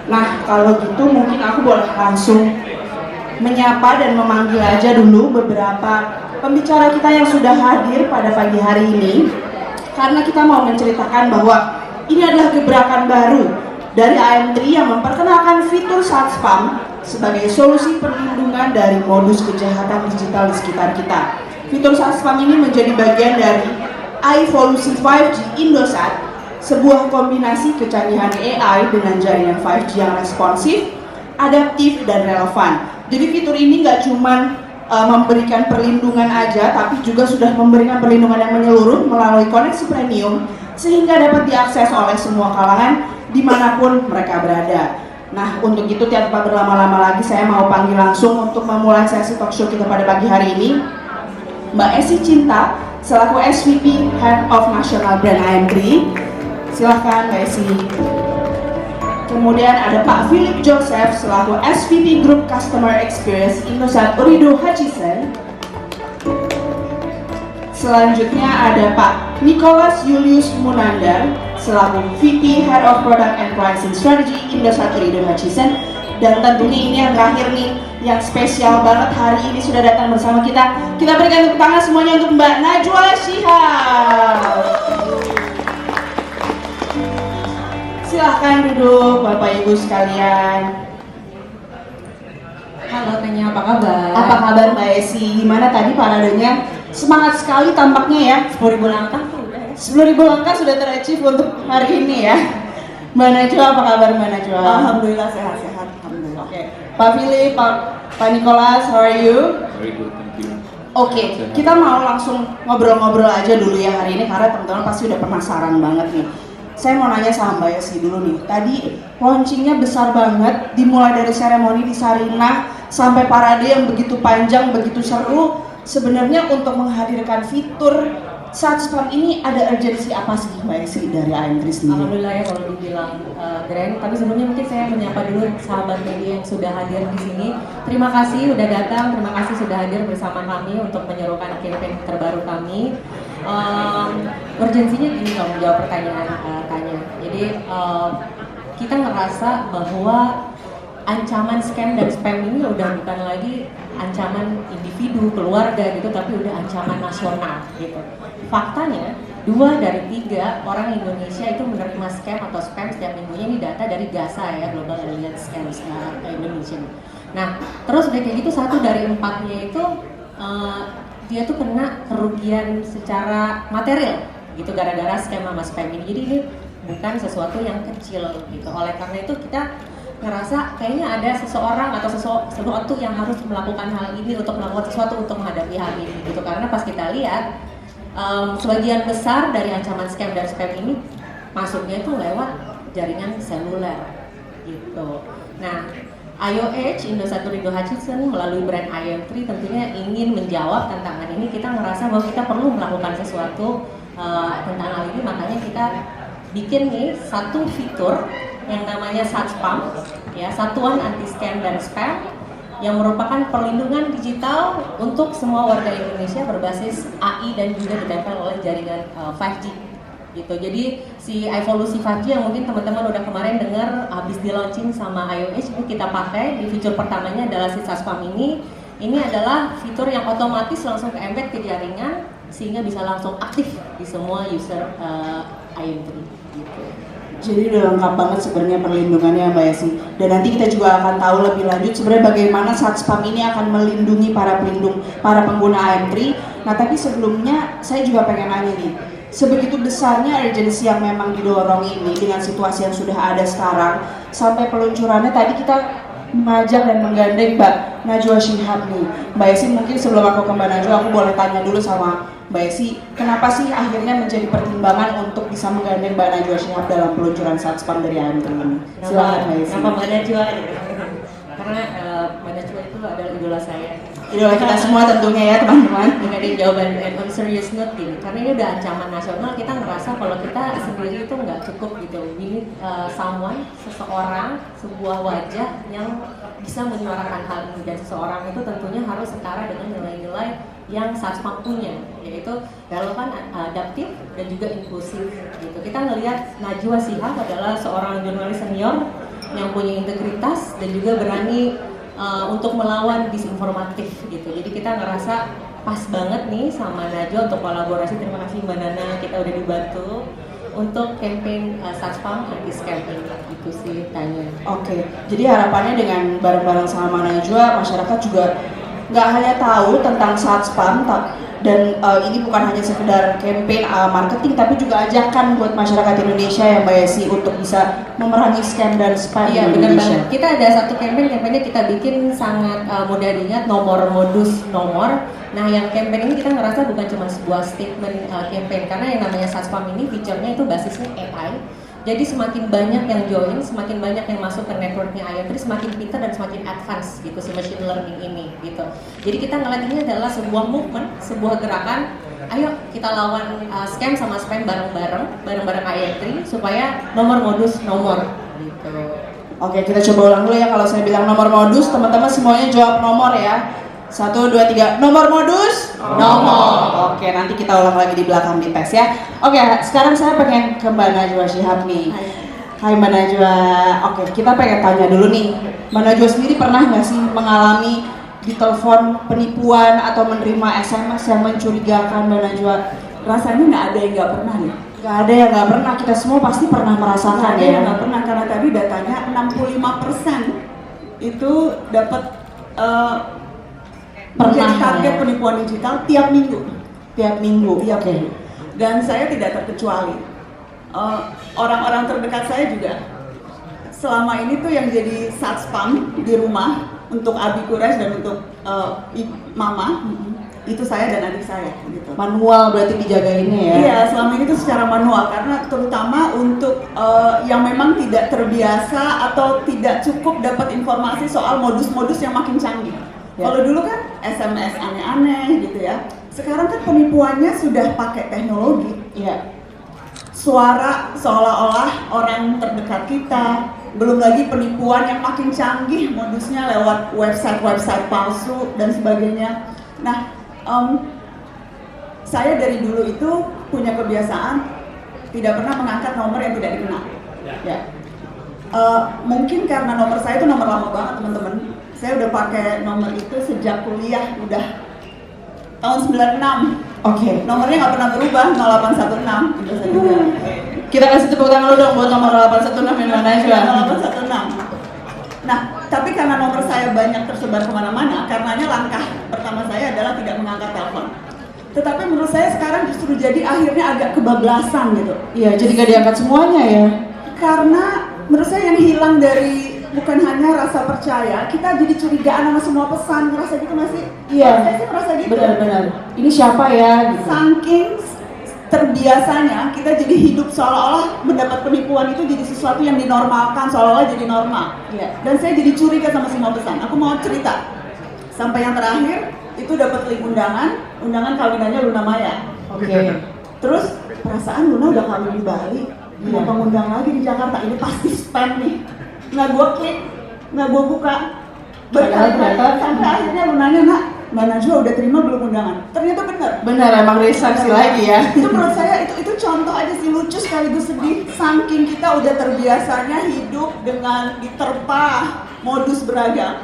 Nah, kalau gitu mungkin aku boleh langsung menyapa dan memanggil aja dulu beberapa pembicara kita yang sudah hadir pada pagi hari ini, karena kita mau menceritakan bahwa ini adalah gebrakan baru dari AM3 yang memperkenalkan fitur SatSpam sebagai solusi perlindungan dari modus kejahatan digital di sekitar kita. Fitur SatSpam ini menjadi bagian dari iEvolusi 5G Indosat, sebuah kombinasi kecanggihan AI dengan jaringan 5G yang responsif, adaptif, dan relevan. Jadi fitur ini nggak cuma memberikan perlindungan aja, tapi juga sudah memberikan perlindungan yang menyeluruh melalui koneksi premium, sehingga dapat diakses oleh semua kalangan dimanapun mereka berada. Nah, untuk itu tanpa berlama-lama lagi, saya mau panggil langsung untuk memulai sesi talk show kita pada pagi hari ini Mbak Esi Cinta selaku SVP Head of National Brand AM3. Silahkan Mbak Esi. Kemudian ada Pak Philip Joseph selaku SVP Group Customer Experience Indosat Ooredoo Hutchison. Selanjutnya ada Pak Nicholas Julius Munandar selaku VP Head of Product and Pricing Strategy Indosat Ooredoo Hutchison. Dan tentunya ini yang terakhir nih, yang spesial banget hari ini sudah datang bersama kita. Kita berikan tepuk tangan semuanya untuk Mbak Najwa Shihab. Silahkan duduk Bapak Ibu sekalian. Halo Tanya, apa kabar? Apa kabar Mbak Esi? Gimana tadi paradenya? Semangat sekali tampaknya ya. 10.000 langkah tuh udah ya. 10.000 langkah sudah ter-achieve untuk hari ini ya. Mbak Najwa, apa kabar Mbak Najwa? Alhamdulillah sehat-sehat. Alhamdulillah. Oke. Pak Philip, Pak Nicholas, how are you? Very good, thank you. Oke, kita mau langsung ngobrol-ngobrol aja dulu ya hari ini karena teman-teman pasti udah penasaran banget nih. Saya mau nanya sama Mbak Esi dulu nih. Tadi launchingnya besar banget, dimulai dari seremoni di Sarinah sampai parade yang begitu panjang, begitu seru. Sebenarnya untuk menghadirkan fitur SatSpam ini ada urgensi apa sih Mbak Esi dari AM3 sendiri? Alhamdulillah ya kalau dibilang grand. Tapi sebelumnya mungkin saya menyapa dulu sahabat media yang sudah hadir di sini. Terima kasih sudah datang, terima kasih sudah hadir bersama kami untuk menyerukan campaign terbaru kami. Urgensinya gini kalau menjawab pertanyaan Tanya. Jadi kita ngerasa bahwa ancaman scam dan spam ini udah bukan lagi ancaman individu, keluarga gitu, tapi udah ancaman nasional gitu. Faktanya 2 dari 3 orang Indonesia itu menerima scam atau spam setiap minggunya. Ini data dari GASA ya, Global Alliance Scams Indonesia. Nah, terus udah kayak gitu 1 dari 4-nya itu dia tuh kena kerugian secara material gitu gara-gara scam sama spam ini. Jadi ini bukan sesuatu yang kecil gitu. Oleh karena itu kita ngerasa kayaknya ada seseorang atau sesuatu yang harus melakukan hal ini untuk melakukan sesuatu untuk menghadapi hal ini gitu. Karena pas kita lihat sebagian besar dari ancaman scam dan spam ini masuknya itu lewat jaringan seluler gitu. Nah, IOH Indosat Ooredoo Hutchison melalui brand AM3 tentunya ingin menjawab tantangan ini. Kita ngerasa bahwa kita perlu melakukan sesuatu tentang hal ini, makanya kita bikin nih satu fitur yang namanya SatSpam, ya, Satuan Anti Scam dan Spam, yang merupakan perlindungan digital untuk semua warga Indonesia berbasis AI dan juga ditempel oleh jaringan 5G gitu. Jadi si iEvolusi 5G yang mungkin teman-teman udah kemarin dengar habis di launching sama iOS, ini kita pakai di fitur pertamanya adalah si SatSpam ini. Ini adalah fitur yang otomatis langsung ke embed ke jaringan sehingga bisa langsung aktif di semua user AM3 gitu. Jadi udah lengkap banget sebenarnya perlindungannya Mbak Esi. Dan nanti kita juga akan tahu lebih lanjut sebenarnya bagaimana SatSpam ini akan melindungi para pengguna AM3. Nah, tapi sebelumnya saya juga pengen nanya nih, sebegitu besarnya urgensi yang memang didorong ini dengan situasi yang sudah ada sekarang, sampai peluncurannya tadi kita mengajak dan menggandeng Mbak Najwa Shihab nih. Mbak Esi, mungkin sebelum aku ke Mbak Najwa, aku boleh tanya dulu sama Mbak Esi, kenapa sih akhirnya menjadi pertimbangan untuk bisa menggandeng Mbak Najwa Shihab dalam peluncuran SatSpam dari AM3 ini? Silakan Mbak Esi. Kenapa Mbak Najwa? Karena Mbak Najwa itu adalah idola saya. Idola kita semua tentunya ya teman-teman. Dengan jawaban and on serious note gini, karena ini udah ancaman nasional, kita ngerasa kalau kita sendiri itu nggak cukup gitu. Ini someone, seseorang, sebuah wajah yang bisa menyuarakan hal ini, dan seseorang itu tentunya harus setara dengan nilai-nilai yang SatSpam punya, yaitu relevan, adaptif, dan juga inklusif gitu. Kita ngelihat Najwa Shihab adalah seorang jurnalis senior yang punya integritas dan juga berani untuk melawan disinformatif gitu. Jadi kita ngerasa pas banget nih sama Najwa untuk kolaborasi. Terima kasih Mbak Nana, kita udah dibantu untuk campaign Satpam anti scam ini, gitu sih tanya. Oke, jadi harapannya dengan bareng-bareng sama Najwa, masyarakat juga nggak hanya tahu tentang Satpam dan ini bukan hanya sekedar campaign marketing, tapi juga ajakan buat masyarakat Indonesia ya Mbak Yesi untuk bisa memerangi scam dan spam di Iya benar Indonesia. banget. Kita ada satu campaignnya kita bikin sangat mudah diingat, nomor modus nomor. Nah yang campaign ini kita ngerasa bukan cuma sebuah statement campaign, karena yang namanya Satpam ini fiturnya itu basisnya AI. Jadi semakin banyak yang join, semakin banyak yang masuk ke networknya IM3, semakin pintar dan semakin advance gitu si machine learning ini gitu. Jadi kita ngeliat ini adalah sebuah movement, sebuah gerakan. Ayo kita lawan scam sama spam bareng-bareng IM3 supaya nomor modus nomor gitu. Oke, kita coba ulang dulu ya. Kalau saya bilang nomor modus, teman-teman semuanya jawab nomor ya. 1, 2, 3, nomor modus? Nomor. Oke, nanti kita ulang lagi di belakang di tes ya. Oke, sekarang saya pengen ke Mbak Najwa Shihab nih. Hai Mbak Najwa. Oke, kita pengen tanya dulu nih. Mbak Najwa sendiri pernah nggak sih mengalami ditelepon penipuan atau menerima SMS yang mencurigakan Mbak Najwa? Rasanya nggak ada yang nggak pernah nih. Nggak ada yang nggak pernah, kita semua pasti pernah merasakan ya. Nggak pernah, karena tadi datanya 65% itu dapat Pernah menjadi target ya? penipuan digital tiap minggu. Tiap minggu. Tiap Oke. minggu. Dan saya tidak terkecuali. Orang-orang terdekat saya juga selama ini tuh yang jadi satpam di rumah untuk Abi Quraisy dan untuk Mama, itu saya dan adik saya gitu. Manual berarti dijagainnya ya? Iya, selama ini tuh secara manual, karena terutama untuk yang memang tidak terbiasa atau tidak cukup dapat informasi soal modus-modus yang makin canggih. Ya. Kalau dulu kan SMS aneh-aneh gitu ya. Sekarang kan penipuannya sudah pakai teknologi. Iya. Suara seolah-olah orang terdekat kita. Belum lagi penipuan yang makin canggih modusnya lewat website-website palsu dan sebagainya. Nah, saya dari dulu itu punya kebiasaan tidak pernah mengangkat nomor yang tidak dikenal. Ya. Mungkin karena nomor saya itu nomor lama banget teman-teman. Saya udah pakai nomor itu sejak kuliah, udah tahun 96. Oke. Nomornya nggak pernah berubah, 0816 itu saya juga. Kita kasih tepuk tangan dulu dong buat nomor 816 yang mana juga. 0816. Nah, tapi karena nomor saya banyak tersebar kemana-mana, karenanya langkah pertama saya adalah tidak mengangkat telepon. Tetapi menurut saya sekarang justru jadi akhirnya agak kebablasan gitu. Iya, jadi gak diangkat semuanya ya. Karena menurut saya yang hilang dari bukan hanya rasa percaya, kita jadi curigaan sama semua pesan, ngerasa gitu masih. Iya. Saya sih merasa gitu. Benar-benar. Ini siapa ya? Gitu. Saking terbiasanya kita jadi hidup seolah-olah mendapat penipuan itu jadi sesuatu yang dinormalkan, seolah-olah jadi normal. Iya. Dan saya jadi curiga sama semua pesan. Aku mau cerita. Sampai yang terakhir itu dapat link undangan kawinannya Luna Maya. Oke. Terus perasaan Luna udah kawin di Bali, mau mengundang lagi di Jakarta, ini pasti spam nih. Nah gue klik, nah gue buka, berkali-kali sampai akhirnya Lunanya, nak, Mbak Najwa udah terima belum undangan? Ternyata benar. Benar, emang resaksi lagi ya. Itu menurut saya itu contoh aja sih, lucu sekaligus sedih. Saking kita udah terbiasanya hidup dengan diterpa modus beragam,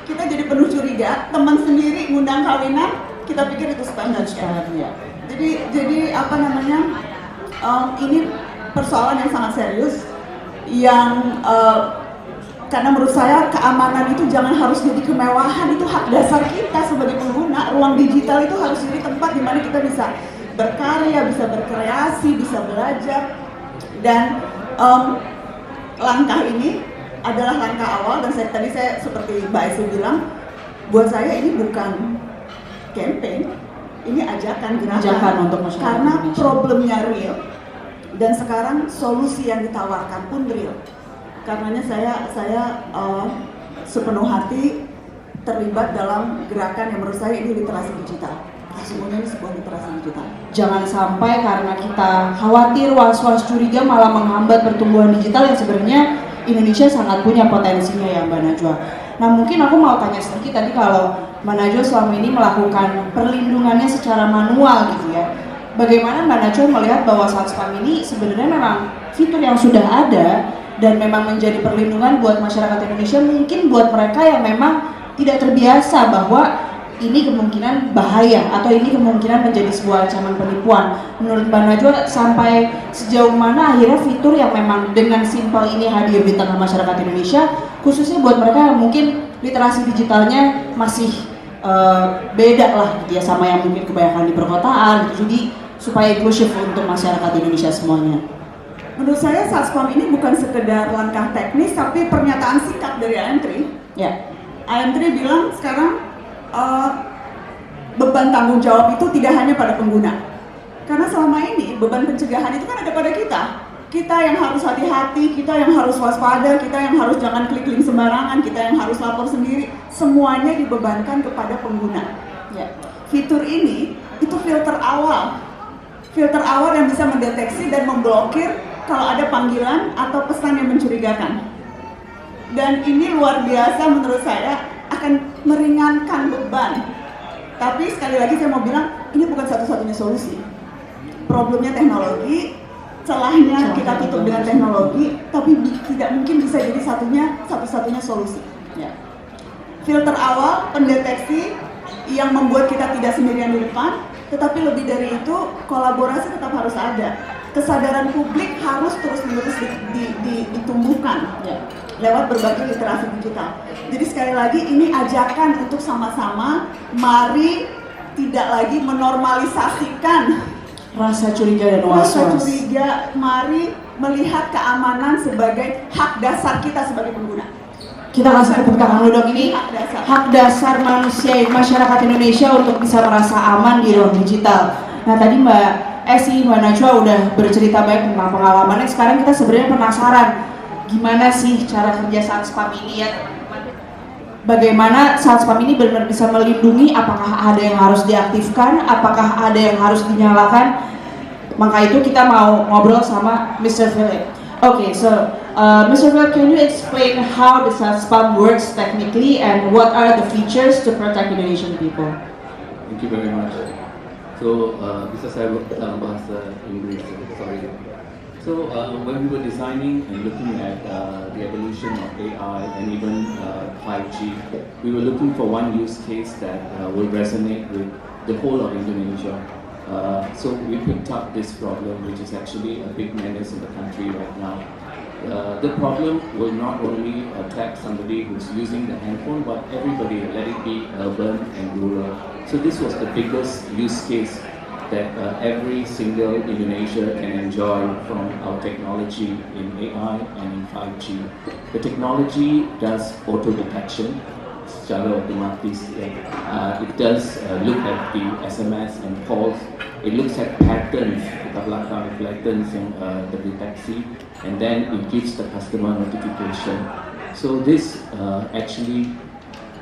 kita jadi penuh curiga. Teman sendiri ngundang kawinan, kita pikir itu spam dan scam. Ya. Jadi apa namanya? Ini persoalan yang sangat serius. Yang karena menurut saya keamanan itu jangan harus jadi kemewahan, itu hak dasar kita sebagai pengguna. Ruang digital itu harus jadi tempat di mana kita bisa berkarya, bisa berkreasi, bisa belajar. Dan langkah ini adalah langkah awal, dan tadi saya seperti Mbak Esi bilang, buat saya ini bukan campaign, ini ajakan, gerakan Untuk masyarakat karena Indonesia. problemnya real. Dan sekarang solusi yang ditawarkan pun real. Karenanya saya sepenuh hati terlibat dalam gerakan yang menurut saya ini literasi digital. Sesungguhnya ini sebuah literasi digital. Jangan sampai karena kita khawatir, was-was, curiga malah menghambat pertumbuhan digital yang sebenarnya Indonesia sangat punya potensinya ya Mbak Najwa. Nah mungkin aku mau tanya sedikit tadi, kalau Mbak Najwa selama ini melakukan perlindungannya secara manual gitu ya. Bagaimana Mbak Najwa melihat bahwa Satpam ini sebenarnya memang fitur yang sudah ada dan memang menjadi perlindungan buat masyarakat Indonesia, mungkin buat mereka yang memang tidak terbiasa bahwa ini kemungkinan bahaya atau ini kemungkinan menjadi sebuah ancaman penipuan. Menurut Mbak Najwa, sampai sejauh mana akhirnya fitur yang memang dengan simpel ini hadir di tengah masyarakat Indonesia, khususnya buat mereka yang mungkin literasi digitalnya masih beda lah gitu ya sama yang mungkin kebanyakan di perkotaan gitu. Jadi supaya inklusif untuk masyarakat Indonesia semuanya. Menurut saya Satspam ini bukan sekedar langkah teknis tapi pernyataan sikap dari AM3. Ya. AM3 bilang sekarang beban tanggung jawab itu tidak hanya pada pengguna. Karena selama ini beban pencegahan itu kan ada pada kita. Kita yang harus hati-hati, kita yang harus waspada, kita yang harus jangan klik link sembarangan, kita yang harus lapor sendiri. Semuanya dibebankan kepada pengguna. Ya. Fitur ini itu filter awal yang bisa mendeteksi dan memblokir kalau ada panggilan atau pesan yang mencurigakan. Dan ini luar biasa menurut saya, akan meringankan beban. Tapi sekali lagi saya mau bilang, ini bukan satu-satunya solusi. Problemnya teknologi, celahnya kita tutup dengan teknologi, tapi tidak mungkin bisa jadi satu-satunya solusi. Ya. Filter awal, pendeteksi yang membuat kita tidak sendirian di depan, tetapi lebih dari itu kolaborasi tetap harus ada. Kesadaran publik harus terus-menerus ditumbuhkan ya, lewat berbagai literasi digital. Jadi sekali lagi ini ajakan untuk sama-sama, mari tidak lagi menormalisasikan rasa curiga dan was-was. Mari melihat keamanan sebagai hak dasar kita sebagai pengguna. Kita kasih tepuk tangan dulu dong, ini hak dasar manusia masyarakat Indonesia untuk bisa merasa aman di ruang digital. Nah tadi Mbak Najwa udah bercerita banyak tentang pengalamannya. Sekarang kita sebenarnya penasaran gimana sih cara kerja Satspam ini ya. Bagaimana Satspam ini benar-benar bisa melindungi, apakah ada yang harus diaktifkan, apakah ada yang harus dinyalakan. Maka itu kita mau ngobrol sama Mr. Philip. Okay, so Mr. Philip, can you explain how the Satspam works technically and what are the features to protect Indonesian people? Thank you very much. So, bisa saya bahasa Inggris, sorry. So, when we were designing and looking at the evolution of AI and even 5G, we were looking for one use case that will resonate with the whole of Indonesia. So we picked up this problem, which is actually a big menace in the country right now. The problem will not only attack somebody who's using the handphone, but everybody, let it be urban and rural. So this was the biggest use case that every single Indonesia can enjoy from our technology in AI and in 5G. The technology does auto detection secara otomatis. It does look at the SMS and calls. It looks at patterns, patterns yang terdeteksi, and then it gives the customer notification. So this actually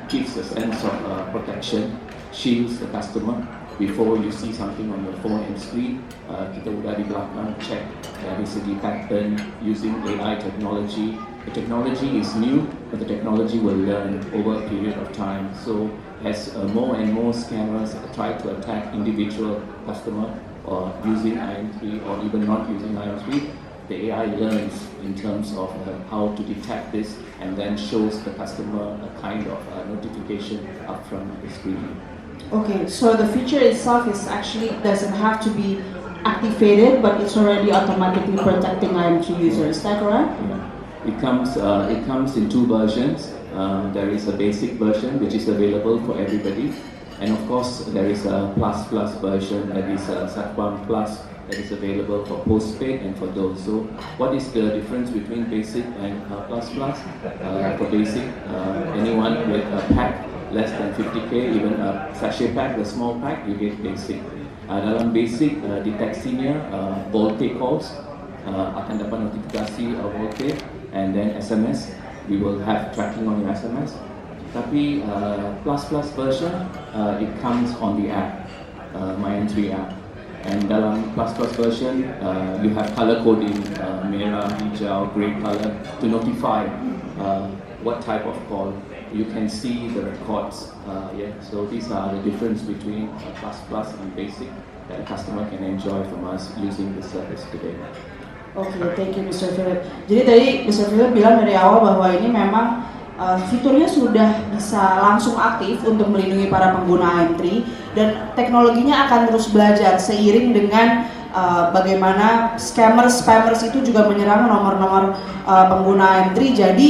gives a sense of protection, shields the customer. Before you see something on your phone and screen, kita udah di belakang check dari segi pattern using AI technology. The technology is new, but the technology will learn over a period of time. So as more and more scammers try to attack individual customer or using IM3 or even not using IM3, the AI learns in terms of how to detect this and then shows the customer a kind of notification up front of the screen. Okay, so the feature itself is actually doesn't have to be activated, but it's already automatically protecting IM3 users. Is that correct? Yeah. It comes in two versions. There is a basic version which is available for everybody, and of course there is a plus version that is Satspam Plus that is available for postpaid and for those. So what is the difference between basic and plus? For basic, anyone with a pack less than 50k, even a sachet pack, the small pack, you get basic. Dalam basic deteksinya VoLTE calls akan dapat notifikasi VoLTE, and then SMS, we will have tracking on your SMS. Tapi plus version, it comes on the app, MyN3 app. And dalam plus version, you have color coding, merah, hijau, grey color, to notify what type of call. You can see the records. So these are the difference between plus and basic that a customer can enjoy from us using the service today. Oke, thank you Mr. Philip. Jadi tadi Mr. Philip bilang dari awal bahwa ini memang fiturnya sudah bisa langsung aktif untuk melindungi para pengguna AM3 dan teknologinya akan terus belajar seiring dengan bagaimana spammers itu juga menyerang nomor-nomor pengguna AM3. Jadi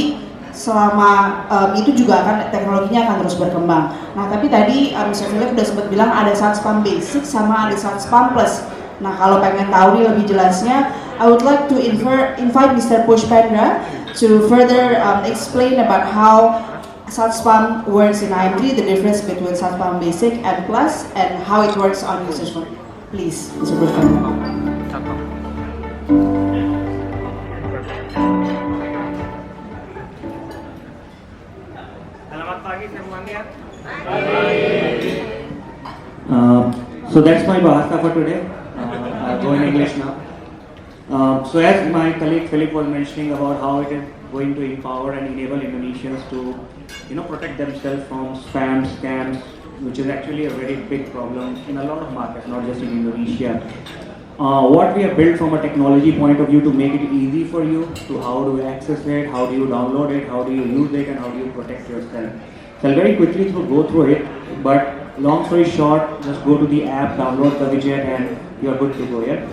selama itu juga teknologinya akan terus berkembang. Nah tapi tadi Mr. Philip udah sempat bilang ada SatSpam Basic sama ada SatSpam Plus. Nah kalau pengen tahu nih lebih jelasnya, I would like to invite Mr. Pushpendra to further explain about how SatSpam works in IM3, the difference between SatSpam Basic and Plus, and how it works on users phone. Please, Mr. Pushpendra. Selamat pagi semuanya. So that's my bahasa for today. I'll go in English now. So as my colleague Philip was mentioning about how it is going to empower and enable Indonesians to, protect themselves from spam, scams, which is actually a very big problem in a lot of markets, not just in Indonesia. What we have built from a technology point of view to make it easy for you to how do you access it, how do you download it, how do you use it, and how do you protect yourself. So I'll very quickly go through it, but long story short, just go to the app, download the widget, and you're good to go, yeah?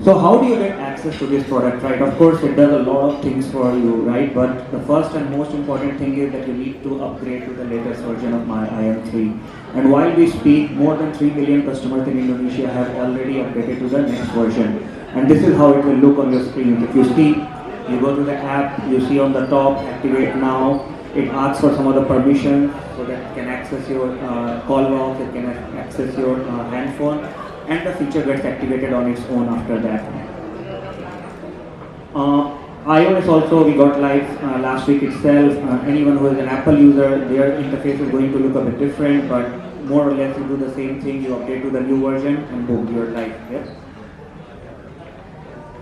So how do you get access to this product, right? Of course, it does a lot of things for you, right? But the first and most important thing is that you need to upgrade to the latest version of My IM3. And while we speak, more than 3 million customers in Indonesia have already updated to the next version. And this is how it will look on your screen. If you see, you go to the app, you see on the top, activate now. It asks for some of the permissions so that it can access your call logs, it can access your handphone, and the feature gets activated on its own after that. iOS also we got live last week itself. Anyone who is an Apple user, their interface is going to look a bit different, but more or less you do the same thing, you update to the new version and boom, you're live. Yeah?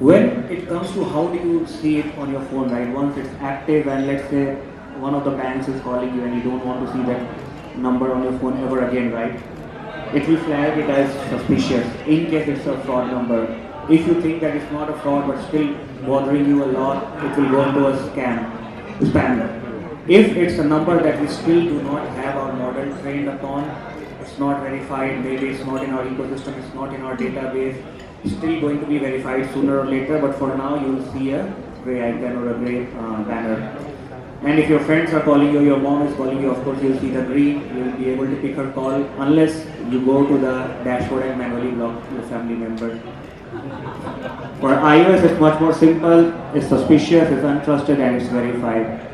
When it comes to how do you see it on your phone, right? Once it's active and let's say one of the banks is calling you and you don't want to see that number on your phone ever again, right? It will flag it as suspicious in case it's a fraud number. If you think that it's not a fraud but still bothering you a lot, it will go into a spam. If it's a number that we still do not have our model trained upon, it's not verified, maybe it's not in our ecosystem, it's not in our database, it's still going to be verified sooner or later, but for now you will see a gray icon or a gray banner. And if your friends are calling you, your mom is calling you, of course you'll see the green, you'll be able to pick her call unless you go to the dashboard and manually block your family member. For iOS it's much more simple, it's suspicious, it's untrusted, and it's verified.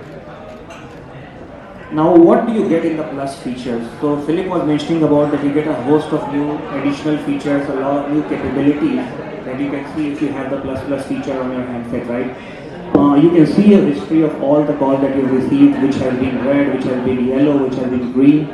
Now what do you get in the Plus features? So Philip was mentioning about that you get a host of new additional features, a lot of new capabilities that you can see if you have the Plus feature on your handset, right? You can see a history of all the calls that you've received, which has been red, which has been yellow, which has been green.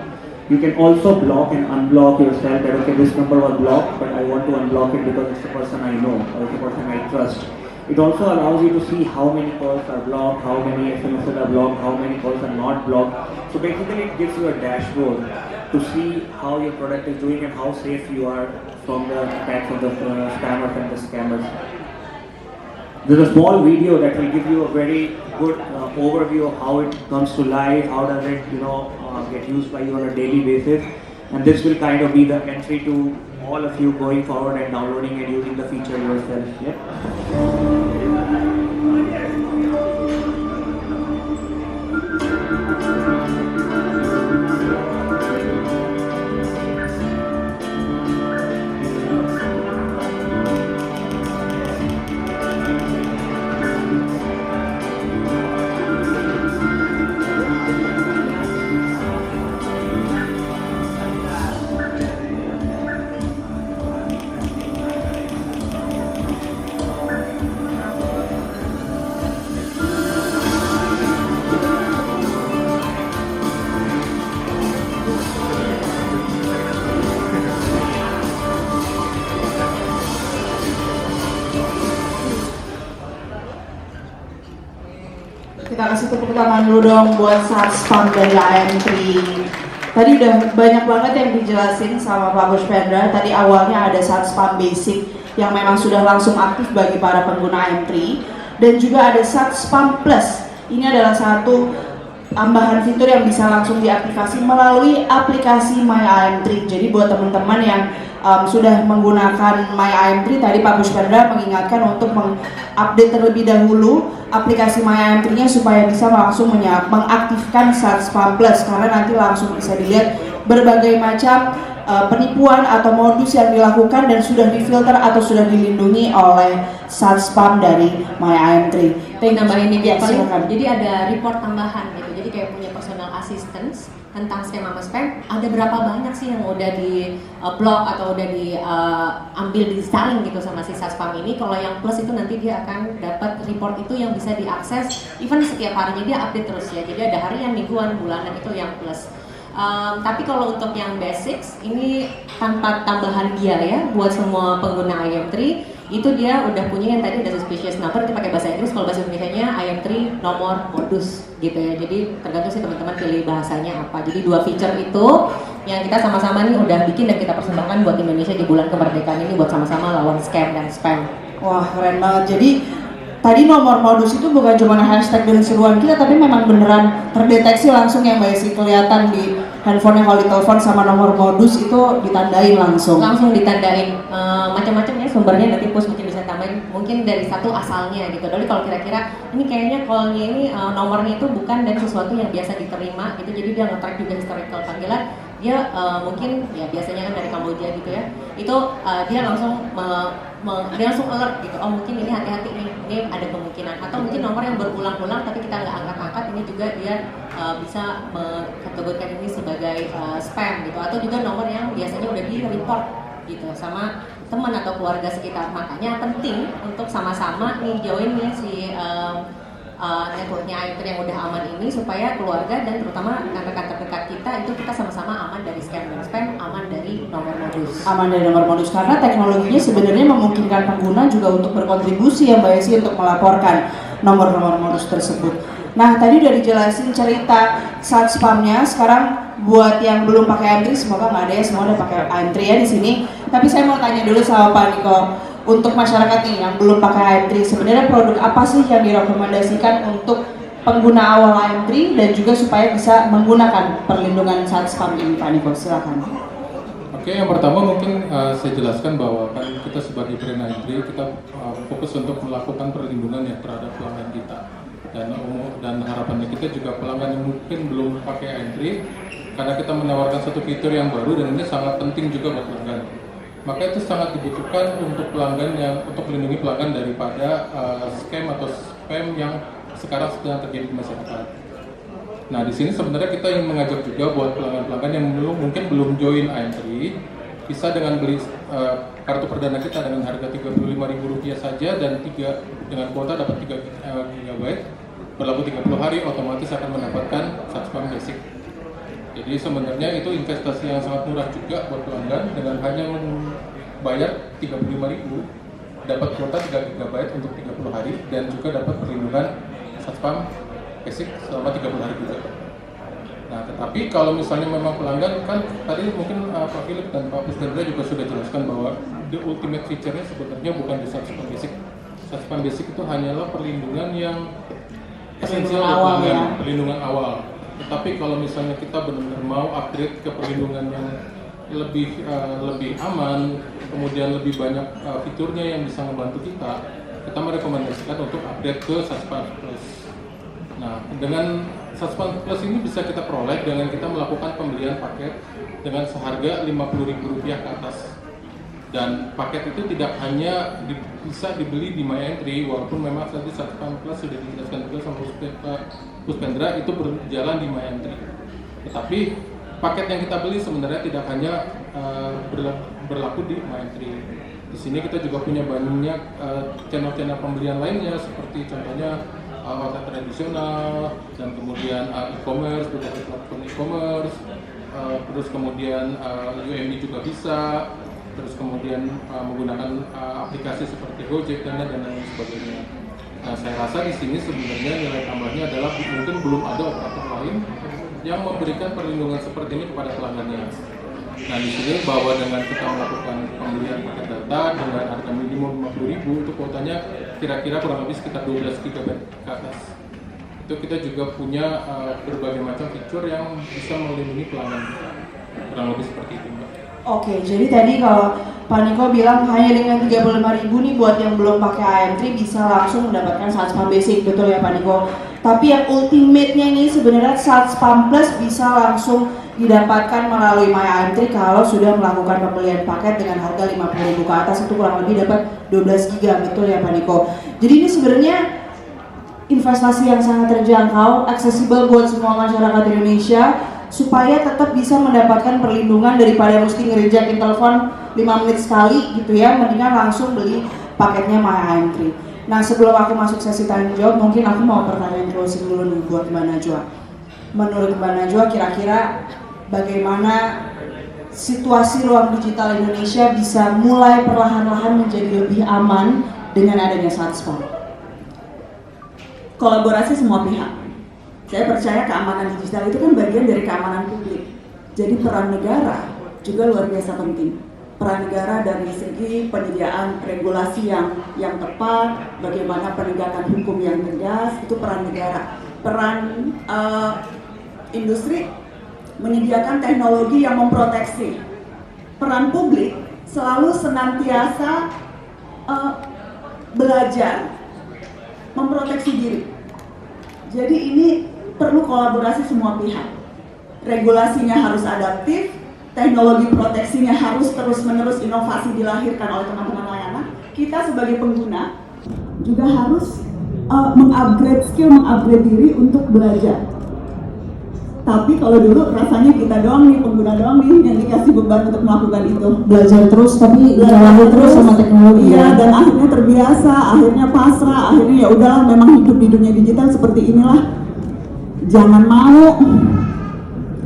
You can also block and unblock yourself that okay, this number was blocked, but I want to unblock it because it's the person I know or it's the person I trust. It also allows you to see how many calls are blocked, how many SMSs are blocked, how many calls are not blocked. So basically it gives you a dashboard to see how your product is doing and how safe you are from the attacks of the spammers and the scammers. There's a small video that will give you a very good overview of how it comes to life, how does it get used by you on a daily basis, and this will kind of be the entry to all of you going forward and downloading and using the feature yourself. Yeah? Kita kasih tepuk tangan dulu dong buat SatSpam dari IM3. Tadi udah banyak banget yang dijelasin sama Pak Pushpendra. Tadi awalnya ada SatSpam Basic yang memang sudah langsung aktif bagi para pengguna IM3, dan juga ada SatSpam Plus. Ini adalah satu tambahan fitur yang bisa langsung diaktifasi melalui aplikasi My IM3. Jadi buat teman-teman yang sudah menggunakan My IM3, tadi Pak Puspendra mengingatkan untuk mengupdate terlebih dahulu aplikasi My IM3-nya supaya bisa langsung mengaktifkan SatSpam Plus, karena nanti langsung bisa dilihat berbagai macam penipuan atau modus yang dilakukan dan sudah difilter atau sudah dilindungi oleh SatSpam dari My IM3. Nambahin nih, Ya, silakan. jadi ada report tambahan gitu. Jadi kayak punya personal assistance tentang scam sama spam. Ada berapa banyak sih yang udah di blog atau udah diambil disaring gitu sama si SatSpam ini. Kalau yang plus itu nanti dia akan dapat report itu yang bisa diakses. Even setiap harinya dia update terus ya. Jadi ada harian, mingguan, bulanan, itu yang plus. Tapi kalau untuk yang basics ini tanpa tambahan biaya buat semua pengguna IM3, itu dia udah punya yang tadi udah suspicious number, itu pakai bahasa Inggris. Kalau bahasa Indonesianya IM3 nomor modus gitu ya. Jadi tergantung sih teman-teman pilih bahasanya apa. Jadi 2 feature itu yang kita sama-sama nih udah bikin dan kita persembahkan buat Indonesia di bulan kemerdekaan ini buat sama-sama lawan scam dan spam. Wah, keren banget. Jadi tadi nomor modus itu bukan cuma hashtag dan seruan kita, tapi memang beneran terdeteksi langsung yang Mbak Esi kelihatan di handphone yang kalau ditelepon sama nomor modus itu ditandain langsung. Langsung ditandain macam-macam ya sumbernya, nanti Pus mungkin bisa tambahin mungkin dari satu asalnya gitu. Jadi kalau kira-kira ini kayaknya call-nya ini nomornya itu bukan dari sesuatu yang biasa diterima gitu, jadi dia nge-track juga historical panggilan. Dia mungkin ya biasanya kan dari Kamboja gitu ya. Itu dia langsung dia langsung alert gitu. Oh mungkin ini hati-hati nih, ini ada kemungkinan. Atau mungkin nomor yang berulang-ulang tapi kita nggak angkat-angkat, ini juga dia bisa mengkategorikan ini sebagai spam gitu. Atau juga nomor yang biasanya udah di report gitu sama teman atau keluarga sekitar. Makanya penting untuk sama-sama nih join nih si networknya IM3 yang udah aman ini, supaya keluarga dan terutama rekan-rekan terdekat kita itu kita sama-sama aman dari scam dan spam, aman dari nomor modus. Aman dari nomor modus, karena teknologinya sebenarnya memungkinkan pengguna juga untuk berkontribusi ya Mbak Esi untuk melaporkan nomor-nomor modus tersebut. Nah, tadi udah dijelasin cerita SatSpamnya. Sekarang buat yang belum pakai IM3, semoga nggak ada ya, semua udah pakai IM3 ya di sini. Tapi saya mau tanya dulu sama Pak Niko, untuk masyarakat nih yang belum pakai IM3, sebenarnya produk apa sih yang direkomendasikan untuk pengguna awal IM3 dan juga supaya bisa menggunakan perlindungan SatSpam ini, Pak Niko? Silakan. Oke, yang pertama mungkin saya jelaskan bahwa kan kita sebagai brand IM3 kita fokus untuk melakukan perlindungan ya terhadap pelanggan kita, dan harapannya kita juga pelanggan yang mungkin belum pakai IM3, karena kita menawarkan satu fitur yang baru dan ini sangat penting juga buat pelanggan. Maka itu sangat dibutuhkan untuk pelanggan untuk melindungi pelanggan daripada scam atau spam yang sekarang sedang terjadi di masyarakat. Nah, di sini sebenarnya kita ingin mengajak juga buat pelanggan-pelanggan yang mungkin belum join IM3, bisa dengan beli kartu perdana kita dengan harga Rp35.000 saja dan dengan kuota dapat 3 GB, berlaku 30 hari, otomatis akan mendapatkan SatSpam Basic. Jadi sebenarnya itu investasi yang sangat murah juga buat pelanggan, dengan hanya membayar Rp35.000 dapat kuota 3 GB untuk 30 hari dan juga dapat perlindungan SatSpam Basic selama 30 hari juga. Nah, tetapi kalau misalnya memang pelanggan, kan tadi mungkin Pak Philip dan Pak Puspendra juga sudah jelaskan bahwa the ultimate feature-nya sebenarnya bukan di SatSpam Basic. SatSpam Basic itu hanyalah perlindungan yang esensial buat pelanggan, perlindungan awal. Tetapi kalau misalnya kita benar-benar mau upgrade ke perlindungan yang lebih aman, kemudian lebih banyak fiturnya yang bisa membantu kita merekomendasikan untuk upgrade ke SatSpam Plus. Nah, dengan SatSpam Plus ini bisa kita peroleh dengan kita melakukan pembelian paket dengan seharga Rp50.000 ke atas. Dan paket itu tidak hanya bisa dibeli di My IM3, walaupun memang tadi SatSpam Plus sudah dijelaskan juga sama Puspendra itu berjalan di My IM3. Tetapi paket yang kita beli sebenarnya tidak hanya berlaku di My IM3. Di sini kita juga punya banyak channel-channel pembelian lainnya, seperti contohnya outlet tradisional, dan kemudian e-commerce, berbagai platform e-commerce, terus kemudian UMD juga bisa, terus kemudian menggunakan aplikasi seperti Gojek dan lain sebagainya. Nah, saya rasa di sini sebenarnya nilai tambahnya adalah mungkin belum ada operator lain yang memberikan perlindungan seperti ini kepada pelanggannya. Nah di sini bahwa dengan kita melakukan pembelian paket data dengan harga minimum 50.000 itu kuotanya kira-kira kurang lebih sekitar 12 GB ke atas. Itu kita juga punya berbagai macam fitur yang bisa melindungi pelanggan kita. Kurang lebih seperti itu, Mbak. Oke, jadi tadi kalau Pak Niko bilang hanya dengan 35.000 nih buat yang belum pakai IM3 bisa langsung mendapatkan SATSPAM basic, betul ya Pak Niko? Tapi yang ultimate-nya ini sebenarnya SATSPAM Plus bisa langsung didapatkan melalui My IM3 kalau sudah melakukan pembelian paket dengan harga 50.000 ke atas, itu kurang lebih dapat 12 GB, betul ya Pak Niko? Jadi ini sebenarnya investasi yang sangat terjangkau, aksesibel buat semua masyarakat Indonesia, supaya tetap bisa mendapatkan perlindungan daripada mesti ngerejakin telepon 5 menit sekali gitu ya, mendingan langsung beli paketnya My IM3. Nah sebelum aku masuk sesi tanya jawab, mungkin aku mau pertanyaan closing dulu nih buat Mbak Najwa. Menurut Mbak Najwa kira-kira bagaimana situasi ruang digital Indonesia bisa mulai perlahan-lahan menjadi lebih aman dengan adanya SATSPAM? Kolaborasi semua pihak. Saya percaya keamanan digital itu kan bagian dari keamanan publik. Jadi peran negara juga luar biasa penting. Peran negara dari segi penyediaan regulasi yang tepat, bagaimana penegakan hukum yang tegas, itu peran negara. Peran industri menyediakan teknologi yang memproteksi. Peran publik selalu senantiasa belajar memproteksi diri. Jadi ini perlu kolaborasi semua pihak. Regulasinya harus adaptif, teknologi proteksinya harus terus-menerus inovasi dilahirkan oleh teman-teman layanan. Kita sebagai pengguna juga harus mengupgrade skill, mengupgrade diri untuk belajar. Tapi kalau dulu rasanya kita doang nih, pengguna doang nih yang dikasih beban untuk melakukan itu. Belajar terus tapi jalan terus sama teknologi. Iya, dan akhirnya terbiasa, akhirnya pasrah, akhirnya ya udahlah memang hidup di dunia digital seperti inilah. Jangan mau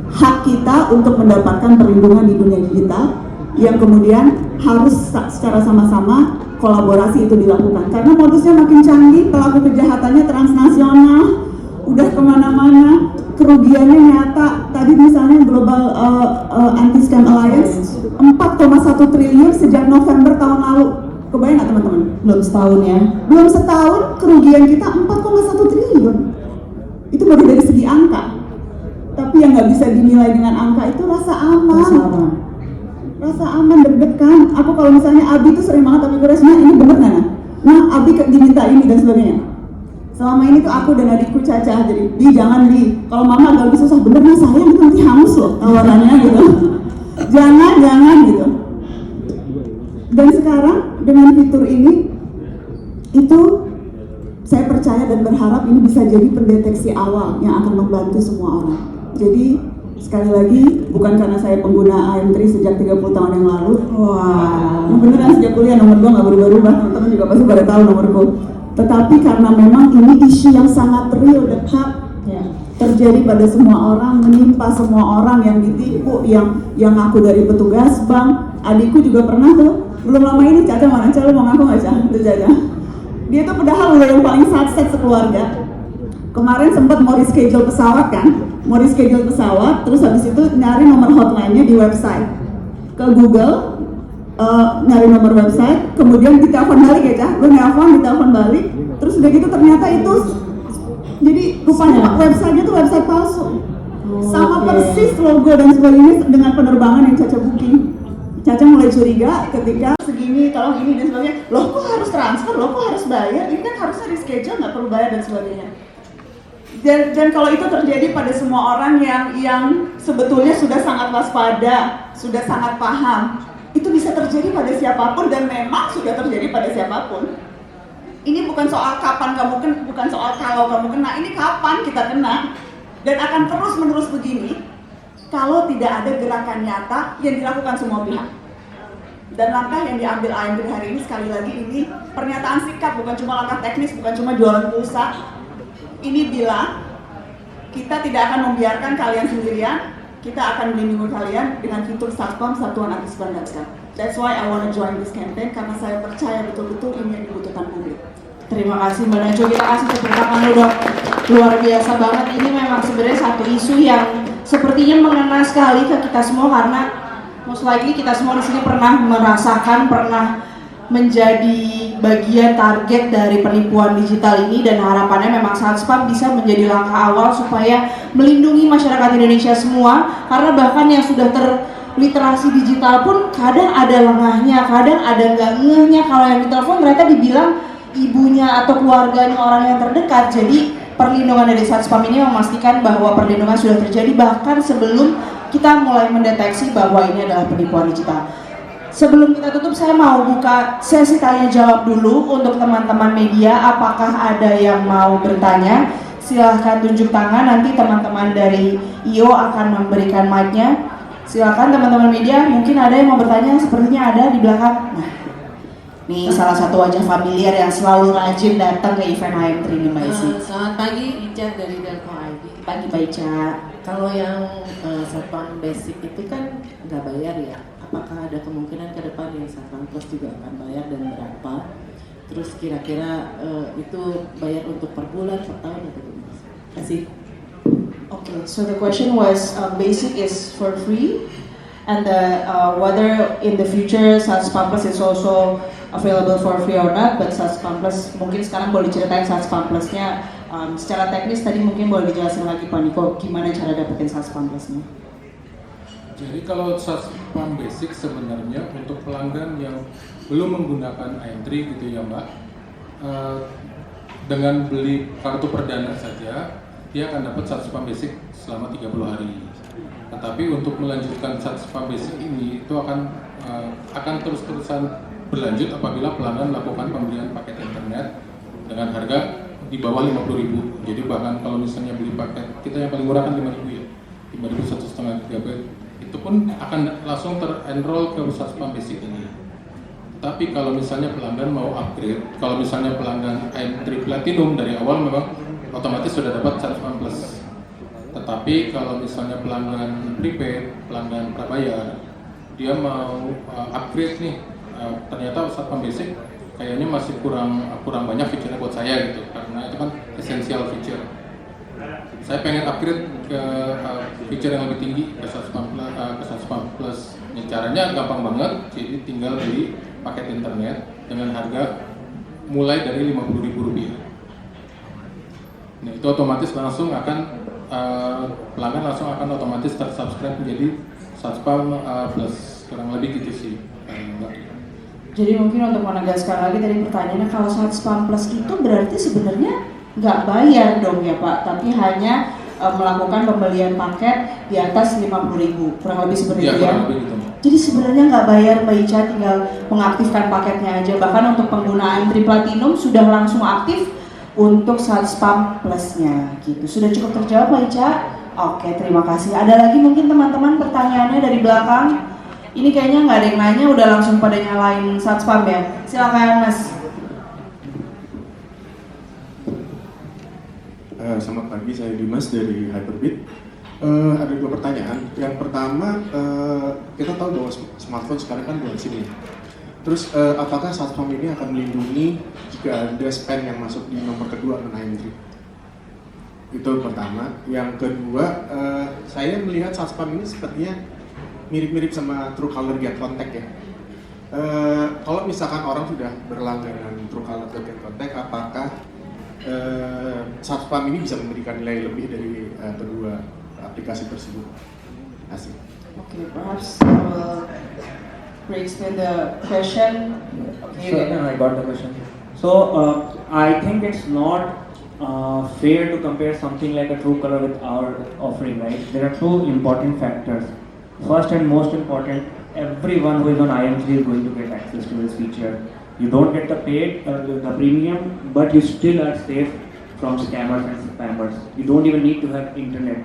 hak kita untuk mendapatkan perlindungan di dunia digital yang kemudian harus secara sama-sama kolaborasi itu dilakukan. Karena modusnya makin canggih, pelaku kejahatannya transnasional, udah kemana-mana, kerugiannya nyata. Tadi misalnya Global Anti-Scam Alliance 4,1 triliun sejak November tahun lalu. Kebayang nggak teman-teman? Belum setahun ya? Belum setahun kerugian kita 4,1 triliun. Itu baru dari segi angka. Tapi yang nggak bisa dinilai dengan angka itu rasa aman. Rasa aman, deg-degan. Aku kalau misalnya Abi tuh sering banget tapi resnya ini bener nggak? Nah Abi diminta ini dan sebagainya. Selama ini tuh aku dan adikku Caca jadi, Bi jangan Bi, kalau mama agak lebih susah, bener nih sayang itu nanti hangus loh tawarannya gitu. Jangan gitu. Dan sekarang dengan fitur ini itu saya percaya dan berharap ini bisa jadi pendeteksi awal yang akan membantu semua orang. Jadi sekali lagi bukan karena saya pengguna IM3 sejak 30 tahun yang lalu. Wah, beneran sejak kuliah nomor 2 nggak berubah-ubah, teman-teman juga pasti pada tahu nomorku. Tetapi karena memang ini isu yang sangat real, dekat, terjadi pada semua orang, menimpa semua orang yang ditipu, yang ngaku dari petugas bank. Adikku juga pernah tuh, belum lama ini Caca mana? Caca mau ngaku nggak Caca? Itu Caca. Dia tuh padahal udah yang paling sukses sekeluarga. Kemarin sempat mau reschedule pesawat kan, terus habis itu nyari nomor hotline-nya di website. Ke Google, nyari nomor website, kemudian ditelepon balik ya Cah, lu nelpon, ditelepon balik, terus udah gitu ternyata itu, jadi rupanya website-nya tuh website palsu. Sama persis logo dan sebagainya dengan penerbangan yang Caca booking. Caca mulai curiga ketika segini, tolong ini dan sebagainya. Loh kok harus transfer, loh kok harus bayar, ini kan harusnya reschedule, nggak perlu bayar dan sebagainya. Dan kalau itu terjadi pada semua orang yang sebetulnya sudah sangat waspada, sudah sangat paham, itu bisa terjadi pada siapapun dan memang sudah terjadi pada siapapun. Ini bukan soal kapan kamu kena, bukan soal kalau kamu kena, ini kapan kita kena. Dan akan terus-menerus begini kalau tidak ada gerakan nyata yang dilakukan semua pihak. Dan langkah yang diambil IM3 hari ini sekali lagi ini pernyataan sikap, bukan cuma langkah teknis, bukan cuma jualan pulsa. Ini bilang kita tidak akan membiarkan kalian sendirian, kita akan melindungi kalian dengan fitur SATSPAM, Satuan Anti-Scam dan Scam. That's why I want to join this campaign, karena saya percaya betul-betul ini yang dibutuhkan publik. Terima kasih Mbak Najwa, kita kasih tepuk tangan dulu. Luar biasa banget, ini memang sebenarnya satu isu yang sepertinya mengena sekali ke kita semua karena most likely kita semua di sini pernah merasakan, pernah menjadi bagian target dari penipuan digital ini, dan harapannya memang Satspam bisa menjadi langkah awal supaya melindungi masyarakat Indonesia semua, karena bahkan yang sudah terliterasi digital pun kadang ada lengahnya, kadang ada nggak ngehnya. Kalau yang ditelepon ternyata dibilang ibunya atau keluarganya orang yang terdekat. Jadi perlindungan dari Satspam ini memastikan bahwa perlindungan sudah terjadi bahkan sebelum kita mulai mendeteksi bahwa ini adalah penipuan digital. Sebelum kita tutup, saya mau buka sesi tanya jawab dulu untuk teman-teman media. Apakah ada yang mau bertanya? Silahkan tunjuk tangan, nanti teman-teman dari IO akan memberikan mic-nya. Silahkan teman-teman media, mungkin ada yang mau bertanya, sepertinya ada di belakang. Nah, nih salah satu wajah familiar yang selalu rajin datang ke event IM3 nih Mbak Isi. Selamat pagi, Ica dari Delco ID. Pagi Mbak Ica. Kalau yang Satpam Basic itu kan nggak bayar ya. Apakah ada kemungkinan ke depan yang Satpam Plus juga akan bayar dan berapa? Terus kira-kira itu bayar untuk per bulan, per tahun atau gimana? Terima kasih. Okay, so the question was basic is for free, and whether in the future Satspam Plus is also available for free or not. But Satspam Plus mungkin sekarang boleh diceritain Satspam Plusnya secara teknis tadi, mungkin boleh dijelasin lagi Pak Niko gimana cara dapetin Satspam Plusnya. Jadi kalau Satspam Basic sebenarnya untuk pelanggan yang belum menggunakan IM3 gitu ya Mbak, dengan beli kartu perdana saja dia akan dapat Satspam Basic selama 30 hari. Tetapi untuk melanjutkan Satspam Basic ini itu akan terus-terusan berlanjut apabila pelanggan melakukan pembelian paket internet dengan harga di bawah 50.000. Jadi bahkan kalau misalnya beli paket kita yang paling murah kan 5.000 ya, 5.000 1,5 GB, itu pun akan langsung ter-enroll ke Satspam Basic ini. Tapi kalau misalnya pelanggan mau upgrade, kalau misalnya pelanggan IM3 Platinum dari awal memang otomatis sudah dapat Satspam Plus. Tetapi kalau misalnya pelanggan prepaid, pelanggan prabayar, dia mau upgrade nih, ternyata Satpam Basic kayaknya masih kurang banyak fiturnya buat saya gitu, karena itu kan essential feature. Saya pengen upgrade ke feature yang lebih tinggi ke Satspam Plus. Ini caranya gampang banget, jadi tinggal beli paket internet dengan harga mulai dari Rp50.000. Nah itu otomatis langsung akan pelanggan langsung akan otomatis tersubscribe menjadi Satspam Plus, kurang lebih gitu sih. Jadi mungkin untuk menegaskan lagi tadi pertanyaannya, kalau Satspam Plus itu berarti sebenarnya nggak bayar dong ya Pak, tapi hanya melakukan pembelian paket di atas 50.000, kurang lebih seperti itu ya? Gitu. Jadi sebenarnya nggak bayar Mbak Ica, tinggal mengaktifkan paketnya aja. Bahkan untuk penggunaan IM3 Platinum sudah langsung aktif untuk Satspam Plus-nya gitu. Sudah cukup terjawab Mbak Ica? Oke, terima kasih. Ada lagi mungkin teman-teman pertanyaannya dari belakang? Ini kayaknya nggak ada yang nanya, udah langsung pada nyalain Satspam ya. Silakan Mas. Selamat pagi, saya Dimas dari Hyperbit. Ada dua pertanyaan. Yang pertama, kita tahu bahwa smartphone sekarang kan dual SIM ya. Terus apakah Satspam ini akan melindungi jika ada spam yang masuk di nomor kedua dengan IM3? Itu pertama. Yang kedua, saya melihat Satspam ini sepertinya mirip-mirip sama Truecaller Get Contact ya. Kalau misalkan orang sudah berlangganan Truecaller Get Contact, apakah Satspam ini bisa memberikan nilai lebih dari kedua aplikasi tersebut? Asik. Okay, perhaps I will re-explain the question. Okay, I got the question. So I think it's not fair to compare something like a Truecaller with our offering, right? There are two important factors. First and most important, everyone who is on IM3 is going to get access to this feature. You don't get the paid, the premium, but you still are safe from scammers and spammers. You don't even need to have internet.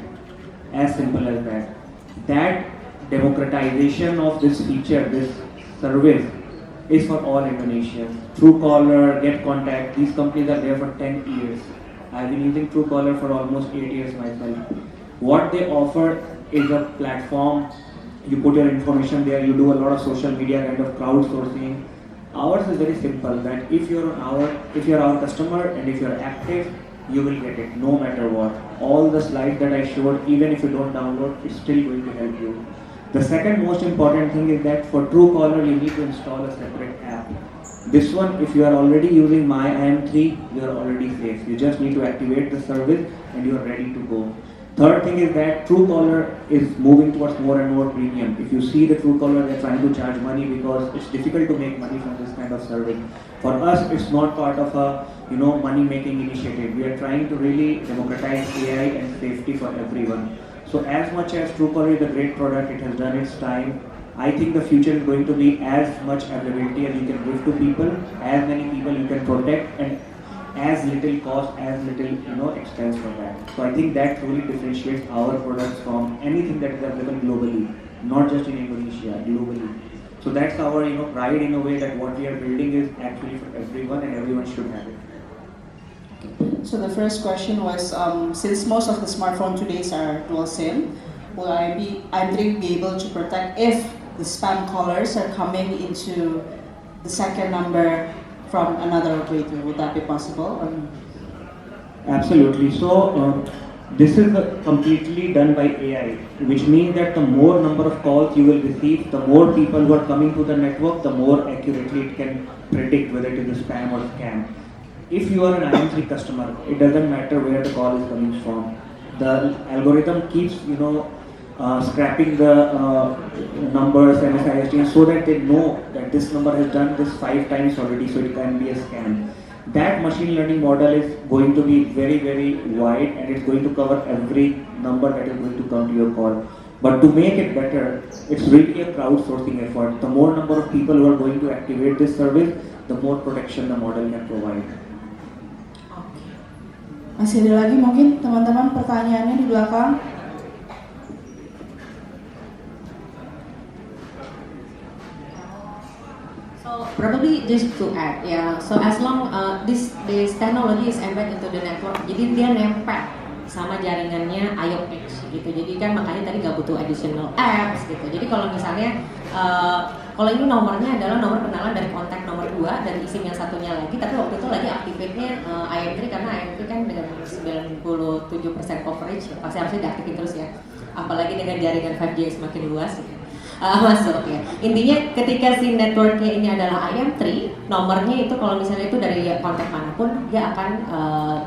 As simple as that. That democratization of this feature, this service, is for all Indonesians. Truecaller, Get Contact, these companies are there for 10 years. I've been using Truecaller for almost 8 years myself. What they offer is a platform. You put your information there, you do a lot of social media kind of crowdsourcing. Ours is very simple, that if you're our customer and if you're active, you will get it no matter what. All the slides that I showed, even if you don't download, it's still going to help you. The second most important thing is that for Truecaller you need to install a separate app. This one, if you are already using My IM3, you are already safe. You just need to activate the service and you are ready to go. Third thing is that Truecaller is moving towards more and more premium. If you see the Truecaller, they're trying to charge money because it's difficult to make money from this kind of service. For us, it's not part of a money-making initiative. We are trying to really democratize AI and safety for everyone. So as much as Truecaller is a great product, it has done its time. I think the future is going to be as much availability as you can give to people, as many people you can protect, and as little cost, as little expense for that. So I think that truly differentiates our products from anything that is available globally, not just in Indonesia, globally. So that's our pride in a way that what we are building is actually for everyone and everyone should have it. So the first question was, since most of the smartphones today are dual SIM, will IM3 be able to protect if the spam callers are coming into the second number from another operator? Would that be possible? Absolutely. So this is completely done by AI, which means that the more number of calls you will receive, the more people who are coming to the network, the more accurately it can predict whether it is a spam or scam. If you are an IM3 customer, it doesn't matter where the call is coming from. The algorithm keeps scrapping the numbers and SIST so that they know that this number has done this 5 times already, so it can be a scam. That machine learning model is going to be very, very wide, and it's going to cover every number that is going to come to your call. But to make it better, it's really a crowdsourcing effort. The more number of people who are going to activate this service, the more protection the model can provide. Masih ada lagi mungkin teman-teman pertanyaannya di belakang? So probably just to add, so as long this technology is embedded into the network, jadi dia nempel sama jaringannya IOX gitu. Jadi kan makanya tadi nggak butuh additional apps gitu. Jadi kalau misalnya kalau ini nomornya adalah nomor kenalan dari kontak nomor 2 dari SIM yang satunya lagi, tapi waktu itu lagi aktifnya IM3 karena IM3 kan dengan 97% coverage pasti harusnya diaktifin terus ya. Apalagi dengan jaringan 5G semakin luas gitu. Masuk ya. Intinya ketika si networknya ini adalah IM3, nomornya itu kalau misalnya itu dari kontak manapun dia akan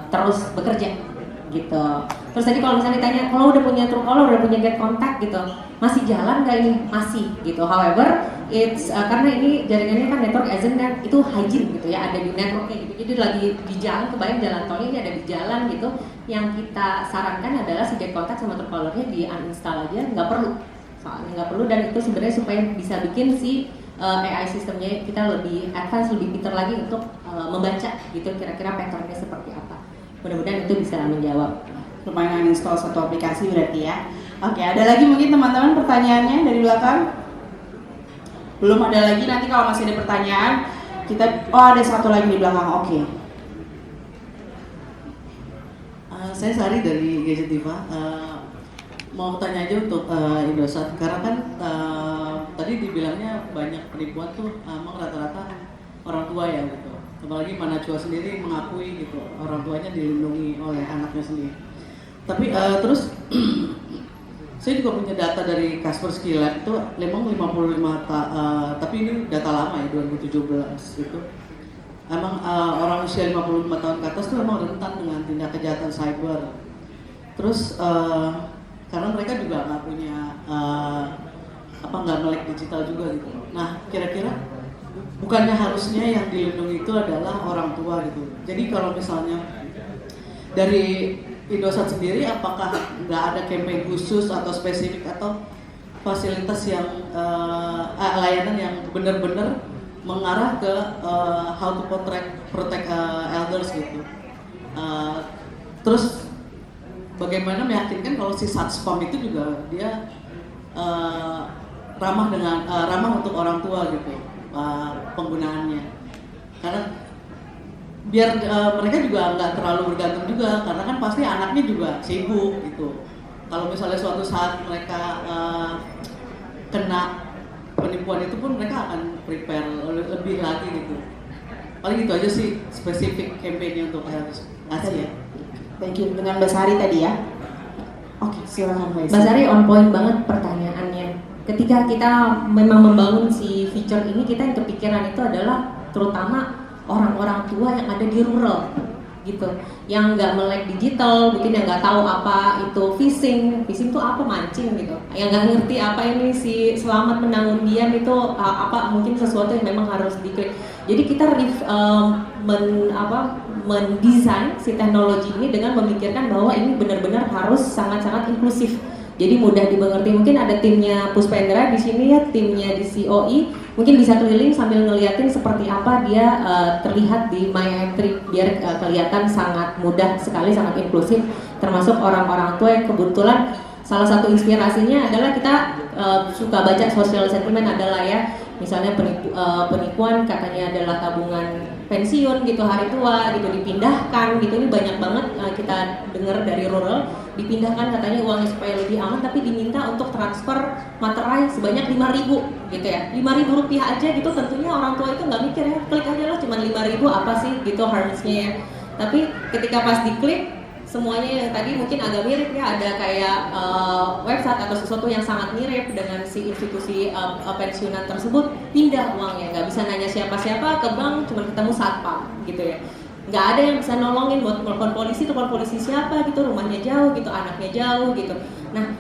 terus bekerja gitu. Terus tadi kalau misalnya ditanya, kalau udah punya Truecaller, udah punya get contact gitu, masih jalan nggak ini? Masih gitu. However, it's karena ini jaringannya kan network agent kan itu hygiene gitu ya, ada di networknya gitu. Jadi lagi di jalan, kebayang jalan tolnya ini ada di jalan gitu. Yang kita sarankan adalah si get contact sama Truecallernya di uninstall aja, nggak perlu. Soalnya nggak perlu, dan itu sebenarnya supaya bisa bikin si AI sistemnya kita lebih advance, lebih pintar lagi untuk membaca gitu kira-kira patternnya seperti apa. Mudah-mudahan itu bisa menjawab. Lumayan install satu aplikasi berarti ya. Oke, ada lagi mungkin teman-teman pertanyaannya dari belakang? Belum ada lagi, nanti kalau masih ada pertanyaan kita, ada satu lagi di belakang. Oke. Saya Sari dari Gadget Diva. Mau tanya aja untuk Indosat, karena kan tadi dibilangnya banyak penipuan tuh emang rata-rata orang tua ya gitu. Apalagi Manajwa sendiri mengakui gitu orang tuanya dilindungi oleh anaknya sendiri. Tapi terus saya juga punya data dari Kaspersky Lab itu memang 55 tapi ini data lama ya 2017 itu. Emang orang usia 55 tahun ke atas tuh memang rentan dengan tindak kejahatan cyber. Terus karena mereka juga nggak punya nggak melek digital juga gitu. Nah kira-kira bukannya harusnya yang dilindungi itu adalah orang tua gitu. Jadi kalau misalnya dari Indosat sendiri, apakah nggak ada campaign khusus atau spesifik atau fasilitas yang layanan yang benar-benar mengarah ke how to protect elders gitu. Terus bagaimana meyakinkan kalau si satspam itu juga dia ramah untuk orang tua gitu penggunaannya, karena biar mereka juga nggak terlalu bergantung juga, karena kan pasti anaknya juga sibuk gitu. Kalau misalnya suatu saat mereka kena penipuan itu pun mereka akan prepare lebih lagi gitu. Paling itu aja sih spesifik campaign-nya untuk kasih ya. Thank you. Dengan Mbak Sari tadi ya. Oke, silakan Mbak Sari on point banget pertanyaannya. ketika kita memang membangun si feature ini, kita yang kepikiran itu adalah terutama orang-orang tua yang ada di rural gitu, yang nggak melek digital, mungkin yang nggak tahu apa itu phishing itu apa, mancing gitu, yang nggak ngerti apa ini si selamat menang undian itu apa, mungkin sesuatu yang memang harus diklik. Jadi kita mendesain si teknologi ini dengan memikirkan bahwa ini benar-benar harus sangat-sangat inklusif. Jadi mudah dimengerti. Mungkin ada timnya Puspendra di sini ya, timnya di COE, mungkin bisa keliling sambil ngeliatin seperti apa dia terlihat di MyIM3 biar kelihatan sangat mudah sekali, sangat inklusif, termasuk orang-orang tua yang kebetulan salah satu inspirasinya adalah kita suka baca social sentiment adalah ya, misalnya penipuan katanya adalah tabungan pensiun gitu, hari tua gitu dipindahkan gitu, ini banyak banget kita dengar dari rural, dipindahkan katanya uangnya supaya lebih aman, tapi diminta untuk transfer materai sebanyak 5.000 gitu ya, 5.000 rupiah aja gitu. Tentunya orang tua itu nggak mikir ya, klik aja lah cuma 5.000 apa sih gitu harusnya ya, tapi ketika pas diklik semuanya yang tadi mungkin agak mirip ya, ada kayak website atau sesuatu yang sangat mirip dengan si institusi pensiunan tersebut, pindah uangnya, nggak bisa nanya siapa-siapa ke bank, cuma ketemu satpam gitu ya, nggak ada yang bisa nolongin buat telepon polisi siapa gitu, rumahnya jauh gitu, anaknya jauh gitu. Nah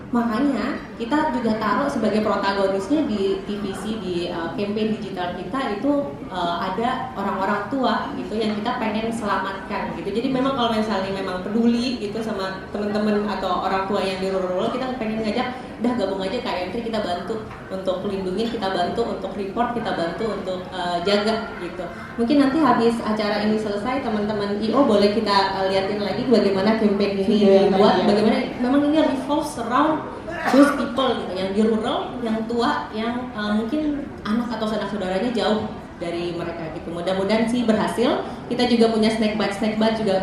makanya kita juga taruh sebagai protagonisnya di TVC, di campaign digital kita itu ada orang-orang tua gitu yang kita pengen selamatkan gitu. Jadi memang kalau misalnya memang peduli gitu sama teman-teman atau orang tua yang di rural, kita pengen ngajak, dah gabung aja ke IM3, kita bantu untuk melindungi, kita bantu untuk report, kita bantu untuk jaga gitu. Mungkin nanti habis acara ini selesai, teman-teman IO boleh kita liatin lagi bagaimana campaign ini dibuat, bagaimana memang ini revolves around those people gitu, yang di rural, yang tua, yang mungkin anak atau sanak saudaranya jauh dari mereka gitu. Mudah-mudahan sih berhasil. Kita juga punya snack bite juga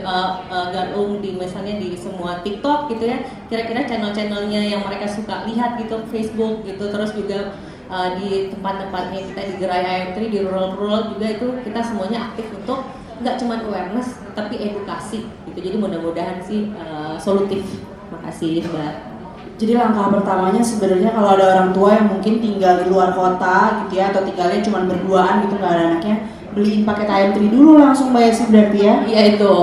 gabung di misalnya di semua TikTok gitu ya. Kira-kira channel-channelnya yang mereka suka lihat gitu, Facebook gitu, terus juga di tempat-tempatnya kita di Gerai IM3 di rural juga itu kita semuanya aktif untuk nggak cuma awareness tapi edukasi gitu. Jadi mudah-mudahan sih solutif. Makasih Mbak. Jadi langkah pertamanya sebenarnya kalau ada orang tua yang mungkin tinggal di luar kota gitu ya, atau tinggalnya cuma berduaan gitu, nggak ada anaknya, beliin paket IM3 dulu langsung bayar sih berarti ya? Iya itu.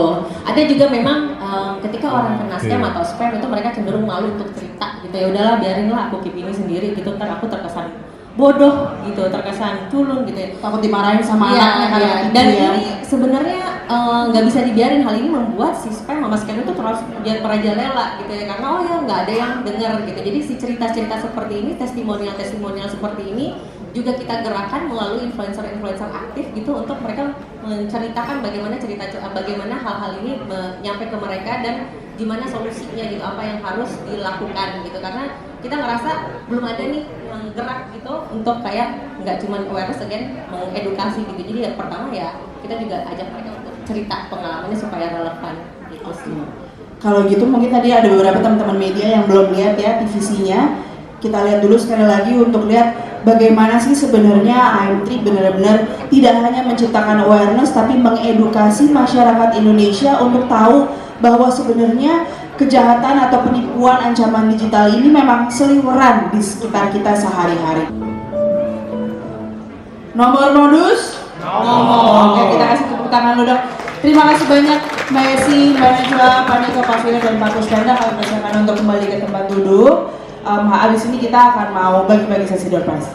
Ada juga memang ketika orang kena scam atau spam itu mereka cenderung malu untuk cerita gitu, ya udahlah biarinlah aku keep ini sendiri gitu, ntar aku terkesan bodoh gitu, terkesan culun gitu ya, takut dimarahin sama ya, anaknya ya. Dan ya. ini sebenarnya nggak bisa dibiarin. Hal ini membuat si spam sama scam itu terus merajalela gitu ya, karena oh ya nggak ada yang dengar gitu. Jadi si cerita-cerita seperti ini, testimonial seperti ini juga kita gerakan melalui influencer aktif gitu untuk mereka menceritakan bagaimana hal-hal ini nyampe ke mereka dan gimana solusinya gitu, apa yang harus dilakukan gitu, karena kita ngerasa belum ada nih yang gerak gitu untuk kayak nggak cuma awareness, again mengedukasi gitu. Jadi yang pertama ya kita juga ajak mereka untuk cerita pengalamannya supaya relevan gitu sih. Kalau gitu mungkin tadi ada beberapa teman-teman media yang belum lihat ya TVC-nya. Kita lihat dulu sekali lagi untuk lihat bagaimana sih sebenarnya IM3 benar-benar tidak hanya menciptakan awareness tapi mengedukasi masyarakat Indonesia untuk tahu bahwa sebenarnya kejahatan atau penipuan ancaman digital ini memang seliweran di sekitar kita sehari-hari. Nomor modus? Nomor. Oke, kita kasih tepuk tangan dulu dong. Terima kasih banyak Mbak Esi, Mbak Najwa, Pak Niko, Pak Firda, dan Pak Puspendra. Kami persilakan untuk kembali ke tempat duduk. Habis ini kita akan mau bagi-bagi sesi door prize.